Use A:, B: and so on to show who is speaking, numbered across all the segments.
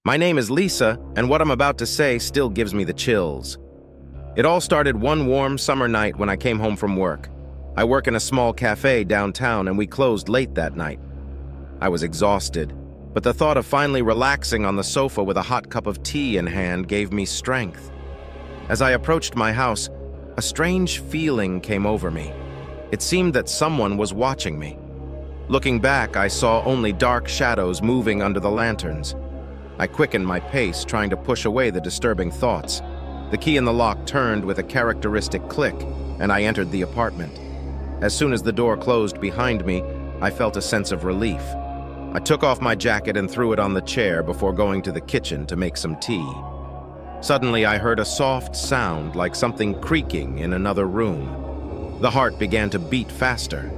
A: My name is Lisa, and what I'm about to say still gives me the chills. It all started one warm summer night when I came home from work. I work in a small cafe downtown, and we closed late that night. I was exhausted, but the thought of finally relaxing on the sofa with a hot cup of tea in hand gave me strength. As I approached my house, a strange feeling came over me. It seemed that someone was watching me. Looking back, I saw only dark shadows moving under the lanterns. I quickened my pace, trying to push away the disturbing thoughts. The key in the lock turned with a characteristic click, and I entered the apartment. As soon as the door closed behind me, I felt a sense of relief. I took off my jacket and threw it on the chair before going to the kitchen to make some tea. Suddenly, I heard a soft sound like something creaking in another room. The heart began to beat faster.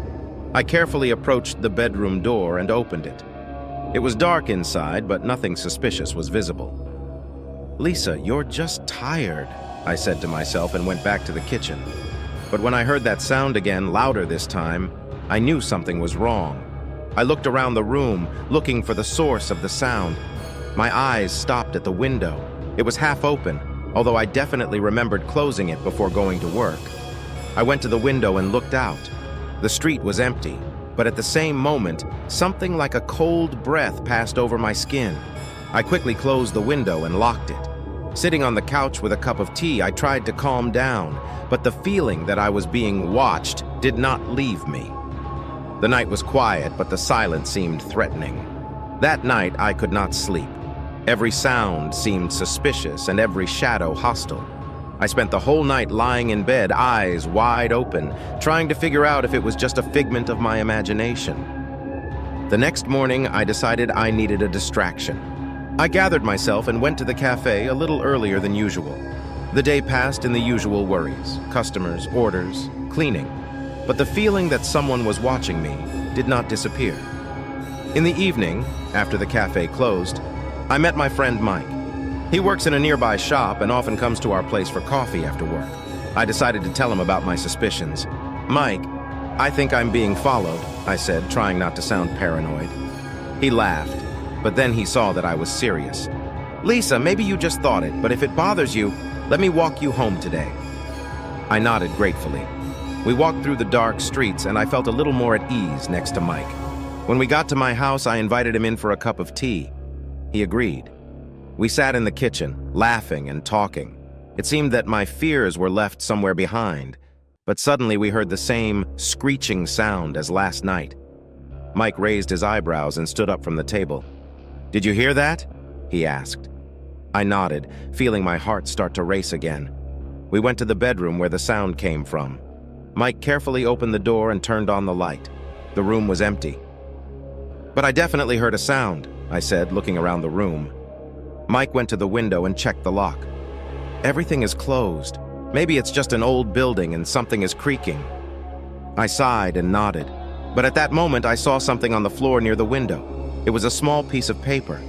A: I carefully approached the bedroom door and opened it. It was dark inside, but nothing suspicious was visible. "Lisa, you're just tired," I said to myself and went back to the kitchen. But when I heard that sound again, louder this time, I knew something was wrong. I looked around the room, looking for the source of the sound. My eyes stopped at the window. It was half open, although I definitely remembered closing it before going to work. I went to the window and looked out. The street was empty, but at the same moment, something like a cold breath passed over my skin. I quickly closed the window and locked it. Sitting on the couch with a cup of tea, I tried to calm down, but the feeling that I was being watched did not leave me. The night was quiet, but the silence seemed threatening. That night, I could not sleep. Every sound seemed suspicious and every shadow hostile. I spent the whole night lying in bed, eyes wide open, trying to figure out if it was just a figment of my imagination. The next morning, I decided I needed a distraction. I gathered myself and went to the cafe a little earlier than usual. The day passed in the usual worries: customers, orders, cleaning. But the feeling that someone was watching me did not disappear. In the evening, after the cafe closed, I met my friend Mike. He works in a nearby shop and often comes to our place for coffee after work. I decided to tell him about my suspicions. "Mike, I think I'm being followed," I said, trying not to sound paranoid. He laughed, but then he saw that I was serious. "Lisa, maybe you just thought it, but if it bothers you, let me walk you home today." I nodded gratefully. We walked through the dark streets, and I felt a little more at ease next to Mike. When we got to my house, I invited him in for a cup of tea. He agreed. We sat in the kitchen, laughing and talking. It seemed that my fears were left somewhere behind, but suddenly we heard the same screeching sound as last night. Mike raised his eyebrows and stood up from the table. "Did you hear that?" he asked. I nodded, feeling my heart start to race again. We went to the bedroom where the sound came from. Mike carefully opened the door and turned on the light. The room was empty. "But I definitely heard a sound," I said, looking around the room. Mike went to the window and checked the lock. "Everything is closed. Maybe it's just an old building and something is creaking." I sighed and nodded, but at that moment I saw something on the floor near the window. It was a small piece of paper.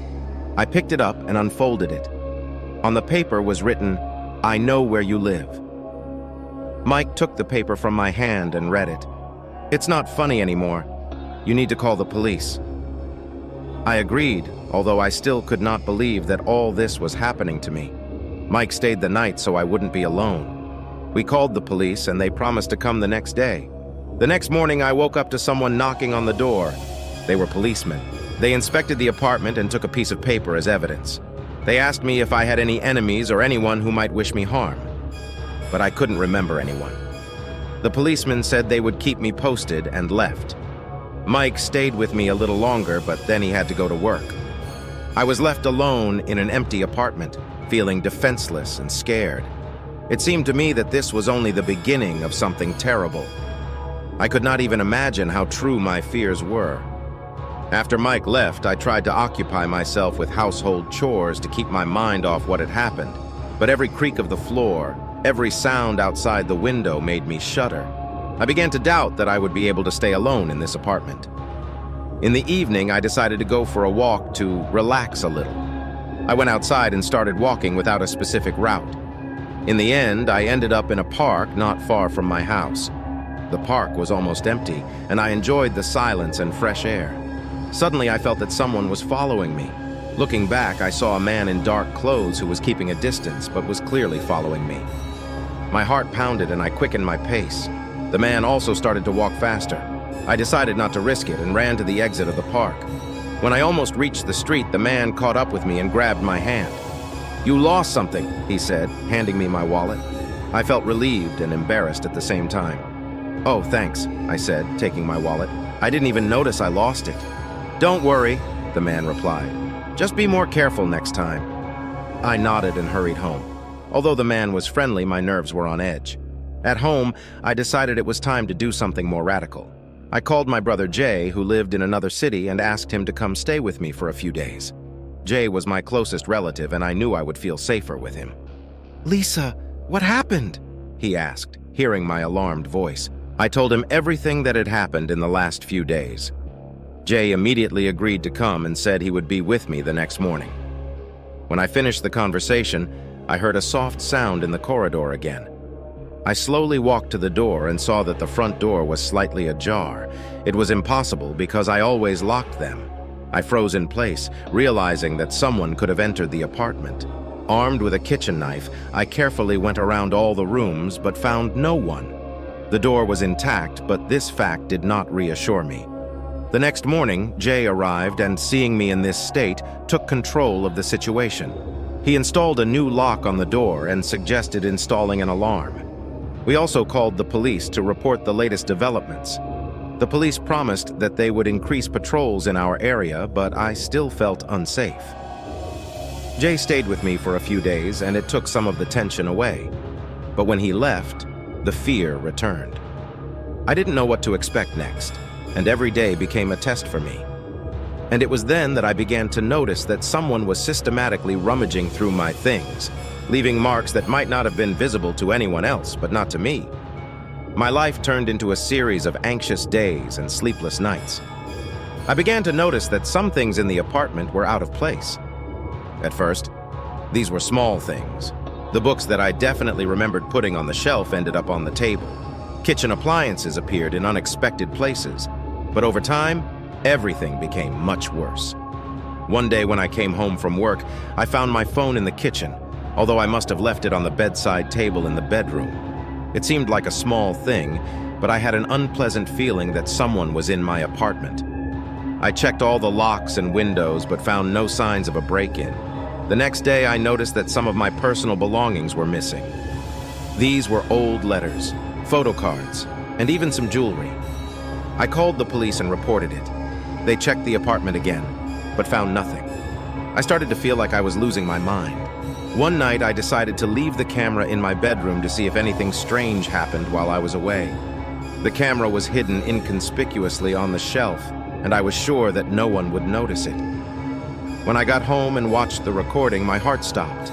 A: I picked it up and unfolded it. On the paper was written, "I know where you live." Mike took the paper from my hand and read it. "It's not funny anymore. You need to call the police." I agreed, although I still could not believe that all this was happening to me. Mike stayed the night so I wouldn't be alone. We called the police and they promised to come the next day. The next morning I woke up to someone knocking on the door. They were policemen. They inspected the apartment and took a piece of paper as evidence. They asked me if I had any enemies or anyone who might wish me harm. But I couldn't remember anyone. The policemen said they would keep me posted and left. Mike stayed with me a little longer, but then he had to go to work. I was left alone in an empty apartment, feeling defenseless and scared. It seemed to me that this was only the beginning of something terrible. I could not even imagine how true my fears were. After Mike left, I tried to occupy myself with household chores to keep my mind off what had happened. But every creak of the floor, every sound outside the window made me shudder. I began to doubt that I would be able to stay alone in this apartment. In the evening, I decided to go for a walk to relax a little. I went outside and started walking without a specific route. In the end, I ended up in a park not far from my house. The park was almost empty, and I enjoyed the silence and fresh air. Suddenly, I felt that someone was following me. Looking back, I saw a man in dark clothes who was keeping a distance but was clearly following me. My heart pounded and I quickened my pace. The man also started to walk faster. I decided not to risk it and ran to the exit of the park. When I almost reached the street, the man caught up with me and grabbed my hand. "You lost something," he said, handing me my wallet. I felt relieved and embarrassed at the same time. "Oh, thanks," I said, taking my wallet. "I didn't even notice I lost it." "Don't worry," the man replied. "Just be more careful next time." I nodded and hurried home. Although the man was friendly, my nerves were on edge. At home, I decided it was time to do something more radical. I called my brother Jay, who lived in another city, and asked him to come stay with me for a few days. Jay was my closest relative, and I knew I would feel safer with him. "Lisa, what happened?" he asked, hearing my alarmed voice. I told him everything that had happened in the last few days. Jay immediately agreed to come and said he would be with me the next morning. When I finished the conversation, I heard a soft sound in the corridor again. I slowly walked to the door and saw that the front door was slightly ajar. It was impossible because I always locked them. I froze in place, realizing that someone could have entered the apartment. Armed with a kitchen knife, I carefully went around all the rooms but found no one. The door was intact, but this fact did not reassure me. The next morning, Jay arrived and, seeing me in this state, took control of the situation. He installed a new lock on the door and suggested installing an alarm. We also called the police to report the latest developments. The police promised that they would increase patrols in our area, but I still felt unsafe. Jay stayed with me for a few days, and it took some of the tension away. But when he left, the fear returned. I didn't know what to expect next, and every day became a test for me. And it was then that I began to notice that someone was systematically rummaging through my things, leaving marks that might not have been visible to anyone else, but not to me. My life turned into a series of anxious days and sleepless nights. I began to notice that some things in the apartment were out of place. At first, these were small things. The books that I definitely remembered putting on the shelf ended up on the table. Kitchen appliances appeared in unexpected places. But over time, everything became much worse. One day when I came home from work, I found my phone in the kitchen, although I must have left it on the bedside table in the bedroom. It seemed like a small thing, but I had an unpleasant feeling that someone was in my apartment. I checked all the locks and windows, but found no signs of a break-in. The next day, I noticed that some of my personal belongings were missing. These were old letters, photo cards, and even some jewelry. I called the police and reported it. They checked the apartment again, but found nothing. I started to feel like I was losing my mind. One night, I decided to leave the camera in my bedroom to see if anything strange happened while I was away. The camera was hidden inconspicuously on the shelf, and I was sure that no one would notice it. When I got home and watched the recording, my heart stopped.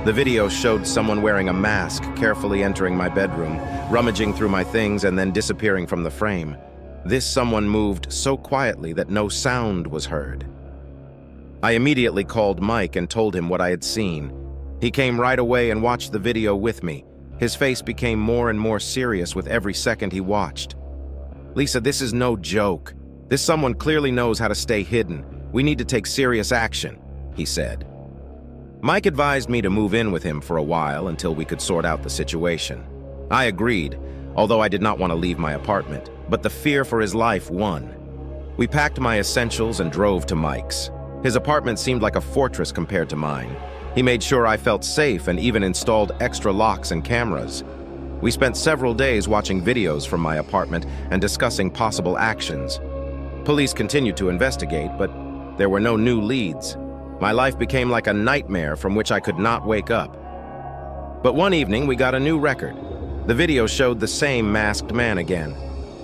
A: The video showed someone wearing a mask carefully entering my bedroom, rummaging through my things and then disappearing from the frame. This someone moved so quietly that no sound was heard. I immediately called Mike and told him what I had seen. He came right away and watched the video with me. His face became more and more serious with every second he watched. "Lisa, this is no joke. This someone clearly knows how to stay hidden. We need to take serious action," he said. Mike advised me to move in with him for a while until we could sort out the situation. I agreed, although I did not want to leave my apartment, but the fear for his life won. We packed my essentials and drove to Mike's. His apartment seemed like a fortress compared to mine. He made sure I felt safe and even installed extra locks and cameras. We spent several days watching videos from my apartment and discussing possible actions. Police continued to investigate, but there were no new leads. My life became like a nightmare from which I could not wake up. But one evening, we got a new record. The video showed the same masked man again.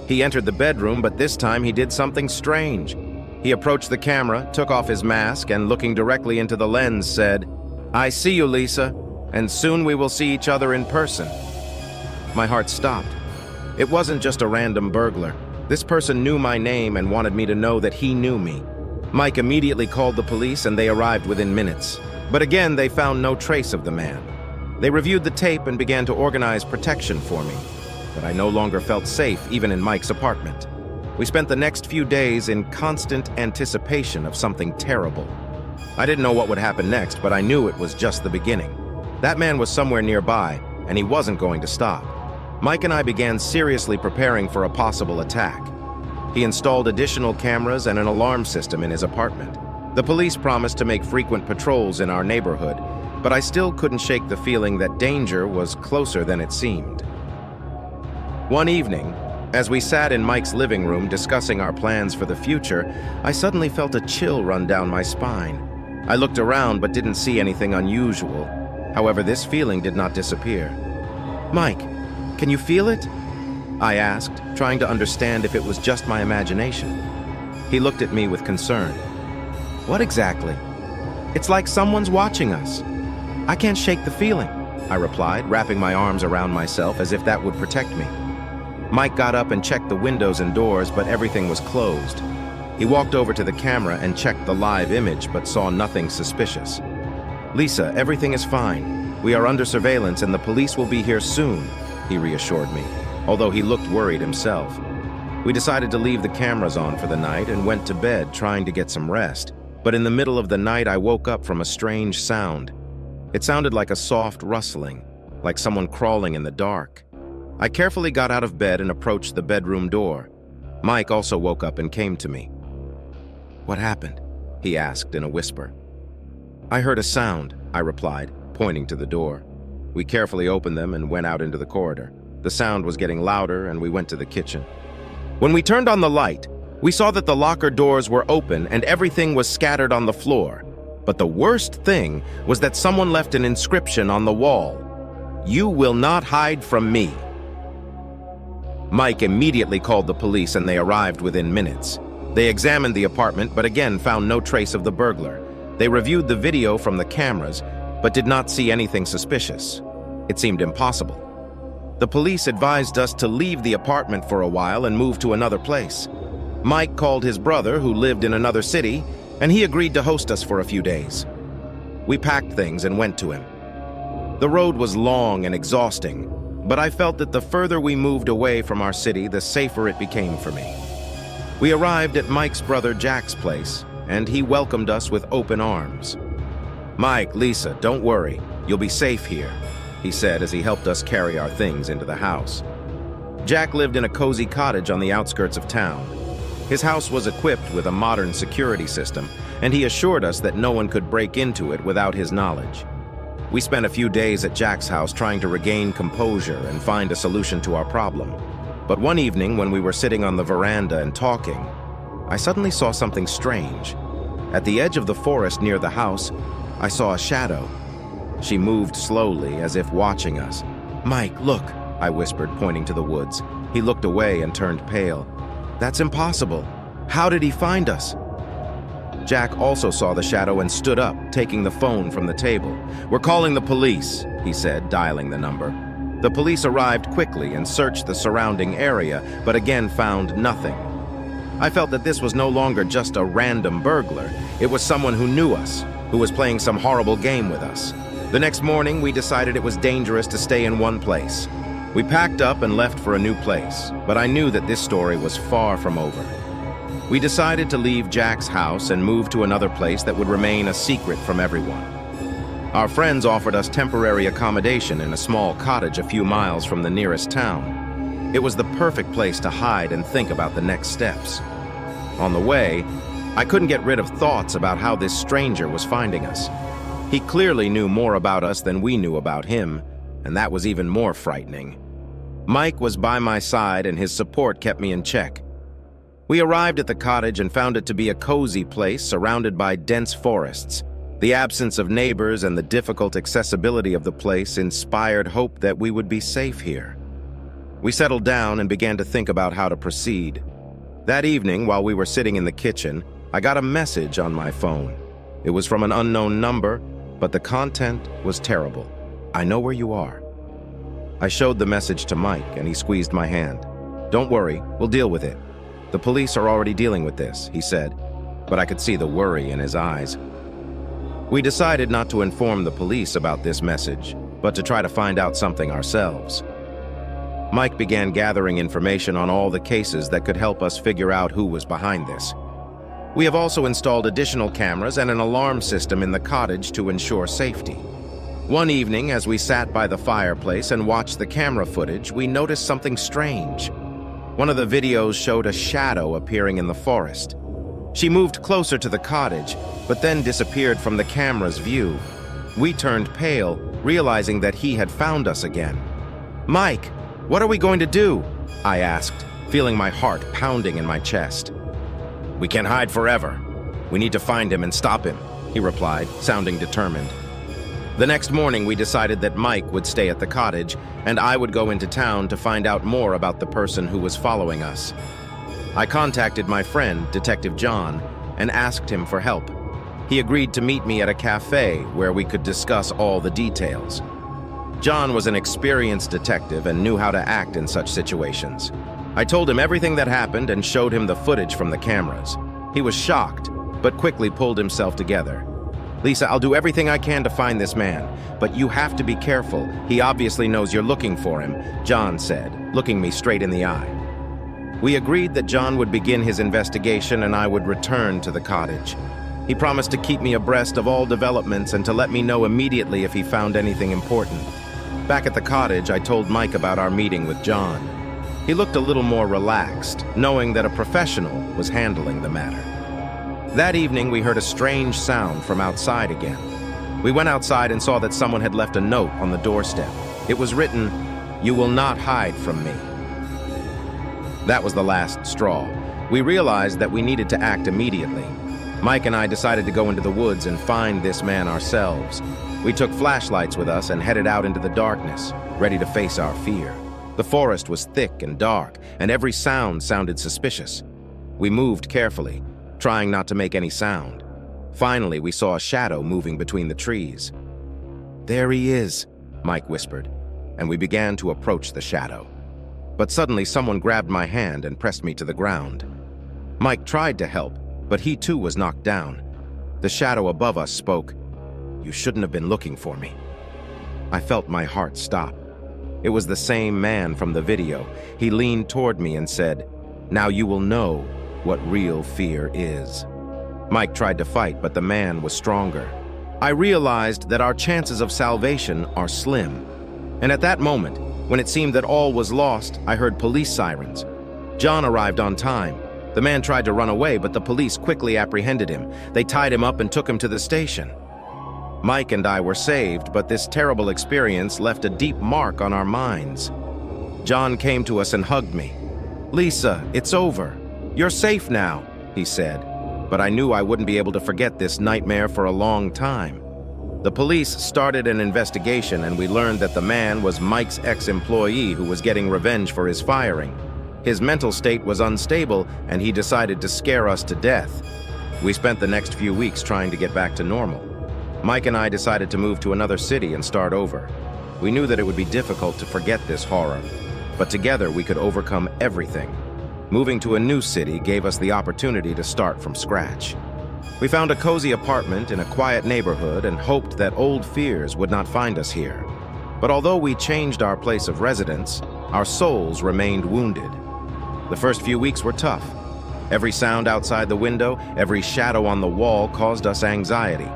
A: He entered the bedroom, but this time he did something strange. He approached the camera, took off his mask, and looking directly into the lens said, "I see you, Lisa, and soon we will see each other in person." My heart stopped. It wasn't just a random burglar. This person knew my name and wanted me to know that he knew me. Mike immediately called the police and they arrived within minutes. But again, they found no trace of the man. They reviewed the tape and began to organize protection for me. But I no longer felt safe, even in Mike's apartment. We spent the next few days in constant anticipation of something terrible. I didn't know what would happen next, but I knew it was just the beginning. That man was somewhere nearby, and he wasn't going to stop. Mike and I began seriously preparing for a possible attack. He installed additional cameras and an alarm system in his apartment. The police promised to make frequent patrols in our neighborhood, but I still couldn't shake the feeling that danger was closer than it seemed. One evening, as we sat in Mike's living room discussing our plans for the future, I suddenly felt a chill run down my spine. I looked around but didn't see anything unusual. However, this feeling did not disappear. "Mike, can you feel it?" I asked, trying to understand if it was just my imagination. He looked at me with concern. "What exactly?" "It's like someone's watching us. I can't shake the feeling," I replied, wrapping my arms around myself as if that would protect me. Mike got up and checked the windows and doors, but everything was closed. He walked over to the camera and checked the live image, but saw nothing suspicious. "Lisa, everything is fine. We are under surveillance and the police will be here soon," he reassured me, although he looked worried himself. We decided to leave the cameras on for the night and went to bed, trying to get some rest. But in the middle of the night, I woke up from a strange sound. It sounded like a soft rustling, like someone crawling in the dark. I carefully got out of bed and approached the bedroom door. Mike also woke up and came to me. "What happened?" he asked in a whisper. "I heard a sound," I replied, pointing to the door. We carefully opened them and went out into the corridor. The sound was getting louder and we went to the kitchen. When we turned on the light, we saw that the locker doors were open and everything was scattered on the floor. But the worst thing was that someone left an inscription on the wall. "You will not hide from me." Mike immediately called the police and they arrived within minutes. They examined the apartment but again found no trace of the burglar. They reviewed the video from the cameras but did not see anything suspicious. It seemed impossible. The police advised us to leave the apartment for a while and move to another place. Mike called his brother, who lived in another city, and he agreed to host us for a few days. We packed things and went to him. The road was long and exhausting, but I felt that the further we moved away from our city, the safer it became for me. We arrived at Mike's brother Jack's place, and he welcomed us with open arms. "Mike, Lisa, don't worry. You'll be safe here," he said as he helped us carry our things into the house. Jack lived in a cozy cottage on the outskirts of town. His house was equipped with a modern security system, and he assured us that no one could break into it without his knowledge. We spent a few days at Jack's house trying to regain composure and find a solution to our problem. But one evening, when we were sitting on the veranda and talking, I suddenly saw something strange. At the edge of the forest near the house, I saw a shadow. She moved slowly, as if watching us. "Mike, look," I whispered, pointing to the woods. He looked away and turned pale. "That's impossible. How did he find us?" Jack also saw the shadow and stood up, taking the phone from the table. "We're calling the police," he said, dialing the number. The police arrived quickly and searched the surrounding area, but again found nothing. I felt that this was no longer just a random burglar. It was someone who knew us, who was playing some horrible game with us. The next morning, we decided it was dangerous to stay in one place. We packed up and left for a new place, but I knew that this story was far from over. We decided to leave Jack's house and move to another place that would remain a secret from everyone. Our friends offered us temporary accommodation in a small cottage a few miles from the nearest town. It was the perfect place to hide and think about the next steps. On the way, I couldn't get rid of thoughts about how this stranger was finding us. He clearly knew more about us than we knew about him, and that was even more frightening. Mike was by my side and his support kept me in check. We arrived at the cottage and found it to be a cozy place surrounded by dense forests. The absence of neighbors and the difficult accessibility of the place inspired hope that we would be safe here. We settled down and began to think about how to proceed. That evening, while we were sitting in the kitchen, I got a message on my phone. It was from an unknown number, but the content was terrible. "I know where you are." I showed the message to Mike and he squeezed my hand. "Don't worry, we'll deal with it. The police are already dealing with this," he said, but I could see the worry in his eyes. We decided not to inform the police about this message, but to try to find out something ourselves. Mike began gathering information on all the cases that could help us figure out who was behind this. We have also installed additional cameras and an alarm system in the cottage to ensure safety. One evening, as we sat by the fireplace and watched the camera footage, we noticed something strange. One of the videos showed a shadow appearing in the forest. She moved closer to the cottage, but then disappeared from the camera's view. We turned pale, realizing that he had found us again. "Mike, what are we going to do?" I asked, feeling my heart pounding in my chest. "We can't hide forever. We need to find him and stop him," he replied, sounding determined. The next morning, we decided that Mike would stay at the cottage, and I would go into town to find out more about the person who was following us. I contacted my friend, Detective John, and asked him for help. He agreed to meet me at a cafe where we could discuss all the details. John was an experienced detective and knew how to act in such situations. I told him everything that happened and showed him the footage from the cameras. He was shocked, but quickly pulled himself together. "Lisa, I'll do everything I can to find this man, but you have to be careful. He obviously knows you're looking for him," John said, looking me straight in the eye. We agreed that John would begin his investigation and I would return to the cottage. He promised to keep me abreast of all developments and to let me know immediately if he found anything important. Back at the cottage, I told Mike about our meeting with John. He looked a little more relaxed, knowing that a professional was handling the matter. That evening, we heard a strange sound from outside again. We went outside and saw that someone had left a note on the doorstep. It was written, "You will not hide from me." That was the last straw. We realized that we needed to act immediately. Mike and I decided to go into the woods and find this man ourselves. We took flashlights with us and headed out into the darkness, ready to face our fear. The forest was thick and dark, and every sound sounded suspicious. We moved carefully, trying not to make any sound. Finally, we saw a shadow moving between the trees. "There he is," Mike whispered, and we began to approach the shadow. But suddenly someone grabbed my hand and pressed me to the ground. Mike tried to help, but he too was knocked down. The shadow above us spoke, "You shouldn't have been looking for me." I felt my heart stop. It was the same man from the video. He leaned toward me and said, "Now you will know what real fear is." Mike tried to fight, but the man was stronger. I realized that our chances of salvation are slim. And at that moment, when it seemed that all was lost, I heard police sirens. John arrived on time. The man tried to run away, but the police quickly apprehended him. They tied him up and took him to the station. Mike and I were saved, but this terrible experience left a deep mark on our minds. John came to us and hugged me. "Lisa, it's over. You're safe now," he said. But I knew I wouldn't be able to forget this nightmare for a long time. The police started an investigation, and we learned that the man was Mike's ex-employee who was getting revenge for his firing. His mental state was unstable, and he decided to scare us to death. We spent the next few weeks trying to get back to normal. Mike and I decided to move to another city and start over. We knew that it would be difficult to forget this horror, but together we could overcome everything. Moving to a new city gave us the opportunity to start from scratch. We found a cozy apartment in a quiet neighborhood and hoped that old fears would not find us here. But although we changed our place of residence, our souls remained wounded. The first few weeks were tough. Every sound outside the window, every shadow on the wall caused us anxiety.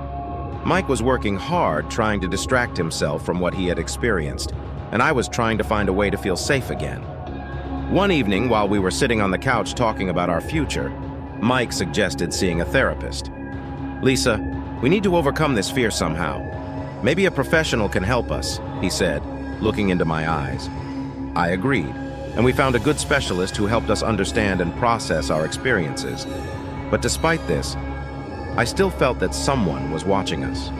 A: Mike was working hard trying to distract himself from what he had experienced, and I was trying to find a way to feel safe again. One evening, while we were sitting on the couch talking about our future, Mike suggested seeing a therapist. "Lisa, we need to overcome this fear somehow. Maybe a professional can help us," he said, looking into my eyes. I agreed, and we found a good specialist who helped us understand and process our experiences. But despite this, I still felt that someone was watching us.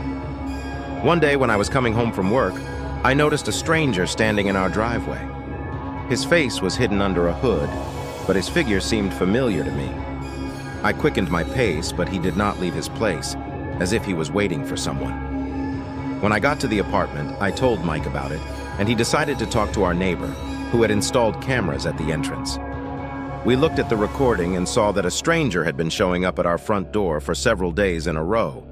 A: One day when I was coming home from work, I noticed a stranger standing in our driveway. His face was hidden under a hood, but his figure seemed familiar to me. I quickened my pace, but he did not leave his place, as if he was waiting for someone. When I got to the apartment, I told Mike about it, and he decided to talk to our neighbor, who had installed cameras at the entrance. We looked at the recording and saw that a stranger had been showing up at our front door for several days in a row.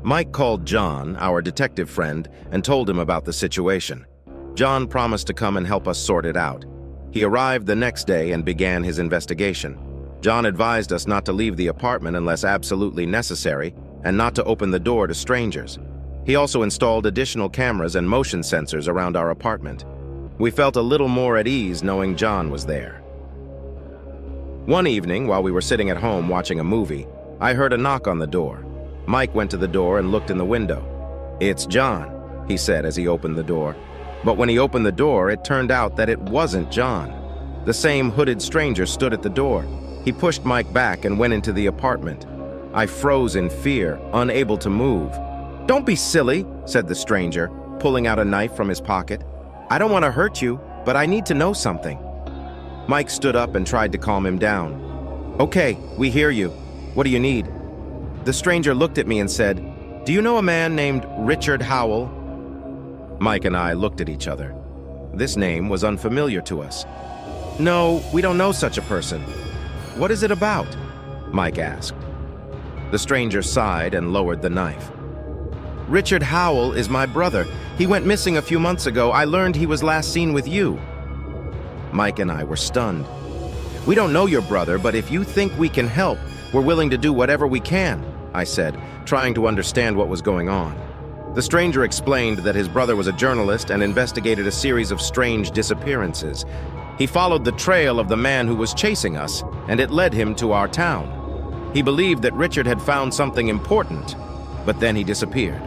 A: Mike called John, our detective friend, and told him about the situation. John promised to come and help us sort it out. He arrived the next day and began his investigation. John advised us not to leave the apartment unless absolutely necessary and not to open the door to strangers. He also installed additional cameras and motion sensors around our apartment. We felt a little more at ease knowing John was there. One evening, while we were sitting at home watching a movie, I heard a knock on the door. Mike went to the door and looked in the window. "It's John," he said as he opened the door. But when he opened the door, it turned out that it wasn't John. The same hooded stranger stood at the door. He pushed Mike back and went into the apartment. I froze in fear, unable to move. "Don't be silly," said the stranger, pulling out a knife from his pocket. "I don't want to hurt you, but I need to know something." Mike stood up and tried to calm him down. "Okay, we hear you. What do you need?" The stranger looked at me and said, "Do you know a man named Richard Howell?" Mike and I looked at each other. This name was unfamiliar to us. "No, we don't know such a person." "What is it about?" Mike asked. The stranger sighed and lowered the knife. "Richard Howell is my brother. He went missing a few months ago. I learned he was last seen with you." Mike and I were stunned. "We don't know your brother, but if you think we can help, we're willing to do whatever we can," I said, trying to understand what was going on. The stranger explained that his brother was a journalist and investigated a series of strange disappearances. He followed the trail of the man who was chasing us, and it led him to our town. He believed that Richard had found something important, but then he disappeared.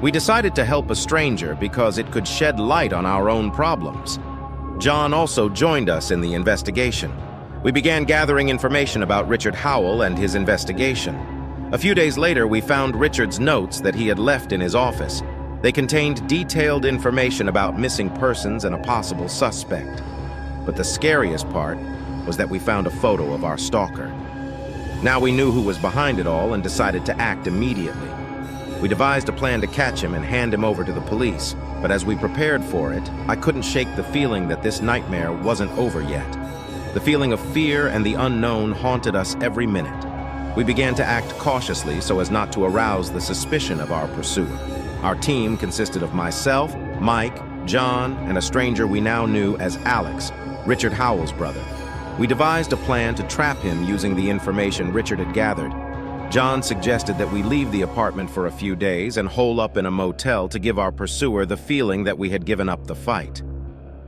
A: We decided to help a stranger because it could shed light on our own problems. John also joined us in the investigation. We began gathering information about Richard Howell and his investigation. A few days later, we found Richard's notes that he had left in his office. They contained detailed information about missing persons and a possible suspect. But the scariest part was that we found a photo of our stalker. Now we knew who was behind it all and decided to act immediately. We devised a plan to catch him and hand him over to the police, but as we prepared for it, I couldn't shake the feeling that this nightmare wasn't over yet. The feeling of fear and the unknown haunted us every minute. We began to act cautiously so as not to arouse the suspicion of our pursuer. Our team consisted of myself, Mike, John, and a stranger we now knew as Alex, Richard Howell's brother. We devised a plan to trap him using the information Richard had gathered. John suggested that we leave the apartment for a few days and hole up in a motel to give our pursuer the feeling that we had given up the fight.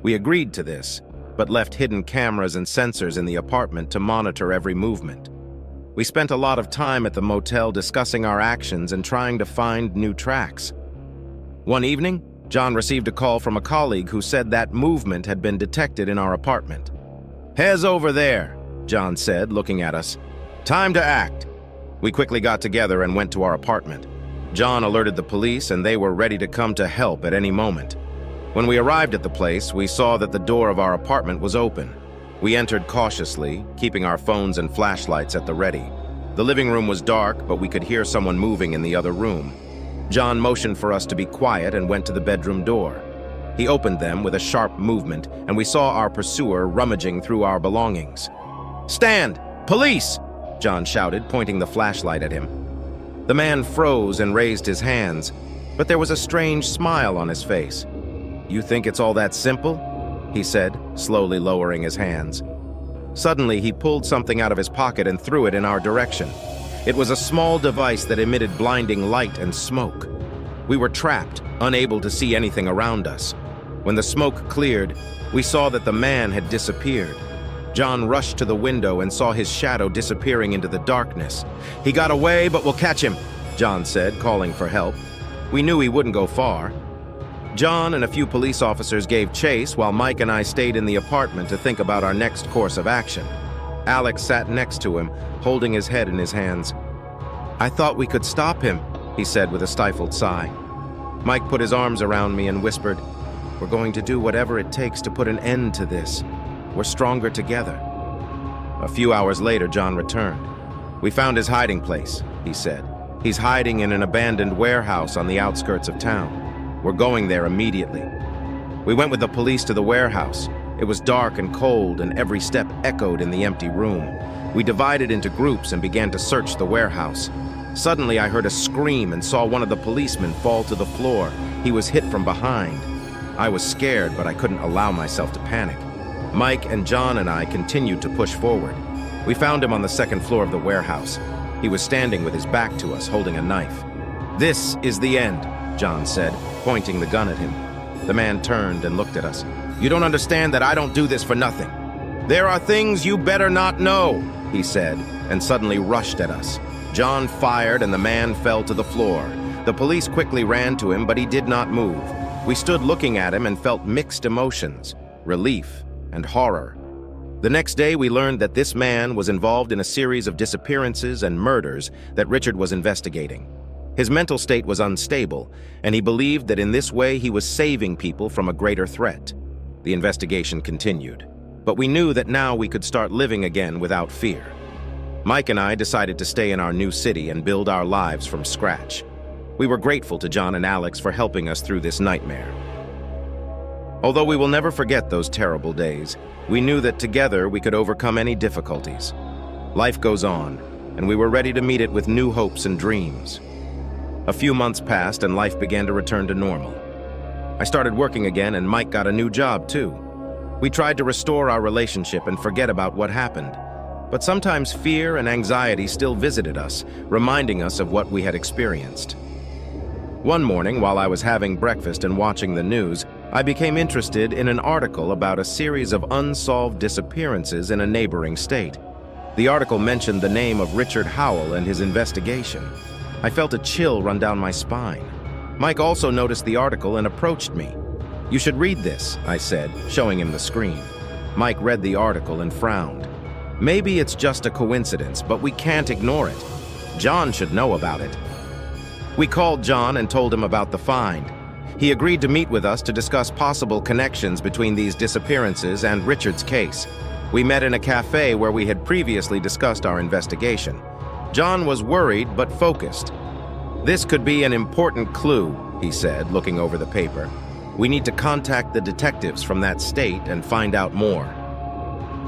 A: We agreed to this, but left hidden cameras and sensors in the apartment to monitor every movement. We spent a lot of time at the motel discussing our actions and trying to find new tracks. One evening, John received a call from a colleague who said that movement had been detected in our apartment. "Heads over there," John said, looking at us. "Time to act." We quickly got together and went to our apartment. John alerted the police and they were ready to come to help at any moment. When we arrived at the place, we saw that the door of our apartment was open. We entered cautiously, keeping our phones and flashlights at the ready. The living room was dark, but we could hear someone moving in the other room. John motioned for us to be quiet and went to the bedroom door. He opened them with a sharp movement, and we saw our pursuer rummaging through our belongings. "Stand! Police!" John shouted, pointing the flashlight at him. The man froze and raised his hands, but there was a strange smile on his face. "You think it's all that simple?" he said, slowly lowering his hands. Suddenly, he pulled something out of his pocket and threw it in our direction. It was a small device that emitted blinding light and smoke. We were trapped, unable to see anything around us. When the smoke cleared, we saw that the man had disappeared. John rushed to the window and saw his shadow disappearing into the darkness. "He got away, but we'll catch him," John said, calling for help. We knew he wouldn't go far. John and a few police officers gave chase while Mike and I stayed in the apartment to think about our next course of action. Alex sat next to him, holding his head in his hands. "I thought we could stop him," he said with a stifled sigh. Mike put his arms around me and whispered, "We're going to do whatever it takes to put an end to this. We're stronger together." A few hours later, John returned. "We found his hiding place," he said. "He's hiding in an abandoned warehouse on the outskirts of town. We're going there immediately." We went with the police to the warehouse. It was dark and cold, and every step echoed in the empty room. We divided into groups and began to search the warehouse. Suddenly, I heard a scream and saw one of the policemen fall to the floor. He was hit from behind. I was scared, but I couldn't allow myself to panic. Mike and John and I continued to push forward. We found him on the second floor of the warehouse. He was standing with his back to us, holding a knife. "This is the end," John said, pointing the gun at him. The man turned and looked at us. "You don't understand that I don't do this for nothing. There are things you better not know," he said, and suddenly rushed at us. John fired and the man fell to the floor. The police quickly ran to him, but he did not move. We stood looking at him and felt mixed emotions, relief and horror. The next day, we learned that this man was involved in a series of disappearances and murders that Richard was investigating. His mental state was unstable, and he believed that in this way he was saving people from a greater threat. The investigation continued, but we knew that now we could start living again without fear. Mike and I decided to stay in our new city and build our lives from scratch. We were grateful to John and Alex for helping us through this nightmare. Although we will never forget those terrible days, we knew that together we could overcome any difficulties. Life goes on, and we were ready to meet it with new hopes and dreams. A few months passed and life began to return to normal. I started working again and Mike got a new job too. We tried to restore our relationship and forget about what happened. But sometimes fear and anxiety still visited us, reminding us of what we had experienced. One morning, while I was having breakfast and watching the news, I became interested in an article about a series of unsolved disappearances in a neighboring state. The article mentioned the name of Richard Howell and his investigation. I felt a chill run down my spine. Mike also noticed the article and approached me. "You should read this," I said, showing him the screen. Mike read the article and frowned. "Maybe it's just a coincidence, but we can't ignore it. John should know about it." We called John and told him about the find. He agreed to meet with us to discuss possible connections between these disappearances and Richard's case. We met in a cafe where we had previously discussed our investigation. John was worried but focused. "This could be an important clue," he said, looking over the paper. "We need to contact the detectives from that state and find out more."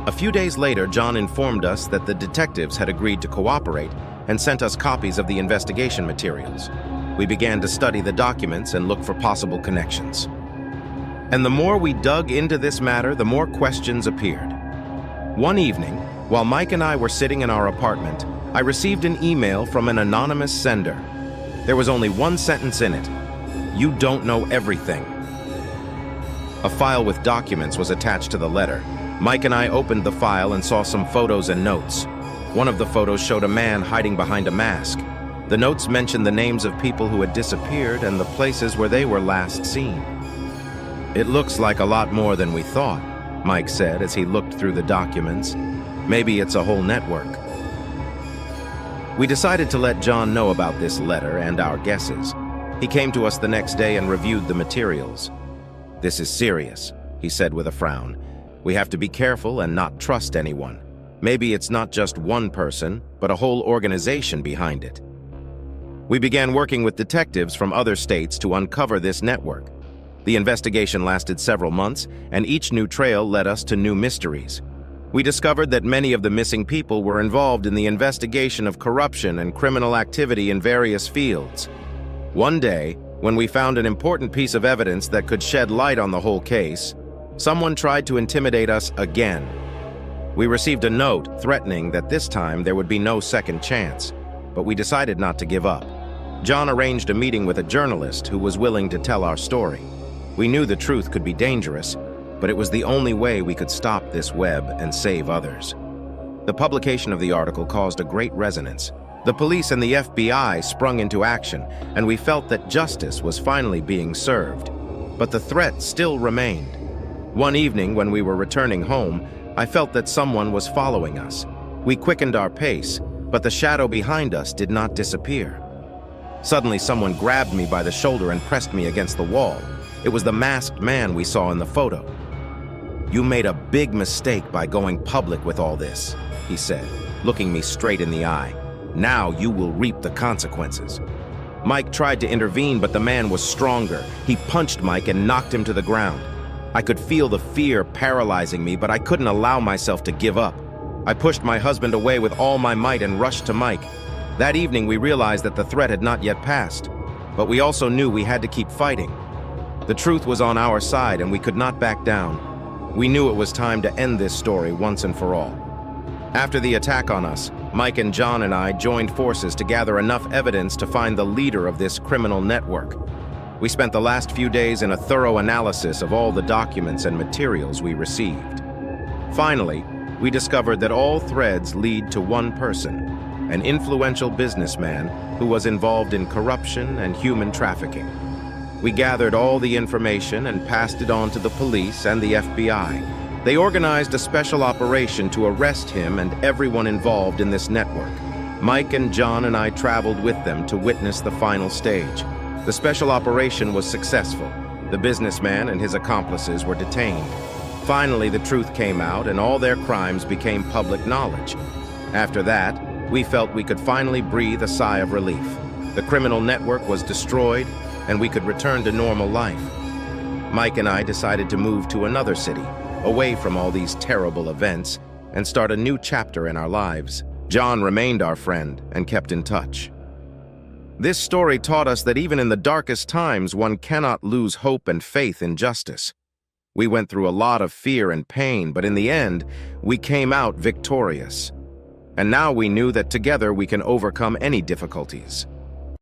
A: A few days later, John informed us that the detectives had agreed to cooperate and sent us copies of the investigation materials. We began to study the documents and look for possible connections. And the more we dug into this matter, the more questions appeared. One evening, while Mike and I were sitting in our apartment, I received an email from an anonymous sender. There was only one sentence in it: "You don't know everything." A file with documents was attached to the letter. Mike and I opened the file and saw some photos and notes. One of the photos showed a man hiding behind a mask. The notes mentioned the names of people who had disappeared and the places where they were last seen. "It looks like a lot more than we thought," Mike said as he looked through the documents. "Maybe it's a whole network." We decided to let John know about this letter and our guesses. He came to us the next day and reviewed the materials. "This is serious," he said with a frown. "We have to be careful and not trust anyone. Maybe it's not just one person, but a whole organization behind it." We began working with detectives from other states to uncover this network. The investigation lasted several months, and each new trail led us to new mysteries. We discovered that many of the missing people were involved in the investigation of corruption and criminal activity in various fields. One day, when we found an important piece of evidence that could shed light on the whole case, someone tried to intimidate us again. We received a note threatening that this time there would be no second chance, but we decided not to give up. John arranged a meeting with a journalist who was willing to tell our story. We knew the truth could be dangerous, but it was the only way we could stop this web and save others. The publication of the article caused a great resonance. The police and the FBI sprung into action, and we felt that justice was finally being served. But the threat still remained. One evening, when we were returning home, I felt that someone was following us. We quickened our pace, but the shadow behind us did not disappear. Suddenly, someone grabbed me by the shoulder and pressed me against the wall. It was the masked man we saw in the photo. "You made a big mistake by going public with all this," he said, looking me straight in the eye. "Now you will reap the consequences." Mike tried to intervene, but the man was stronger. He punched Mike and knocked him to the ground. I could feel the fear paralyzing me, but I couldn't allow myself to give up. I pushed my husband away with all my might and rushed to Mike. That evening, we realized that the threat had not yet passed, but we also knew we had to keep fighting. The truth was on our side, and we could not back down. We knew it was time to end this story once and for all. After the attack on us, Mike and John and I joined forces to gather enough evidence to find the leader of this criminal network. We spent the last few days in a thorough analysis of all the documents and materials we received. Finally, we discovered that all threads lead to one person, an influential businessman who was involved in corruption and human trafficking. We gathered all the information and passed it on to the police and the FBI. They organized a special operation to arrest him and everyone involved in this network. Mike and John and I traveled with them to witness the final stage. The special operation was successful. The businessman and his accomplices were detained. Finally, the truth came out and all their crimes became public knowledge. After that, we felt we could finally breathe a sigh of relief. The criminal network was destroyed and we could return to normal life. Mike and I decided to move to another city, away from all these terrible events, and start a new chapter in our lives. John remained our friend and kept in touch. This story taught us that even in the darkest times, one cannot lose hope and faith in justice. We went through a lot of fear and pain, but in the end, we came out victorious. And now we knew that together we can overcome any difficulties.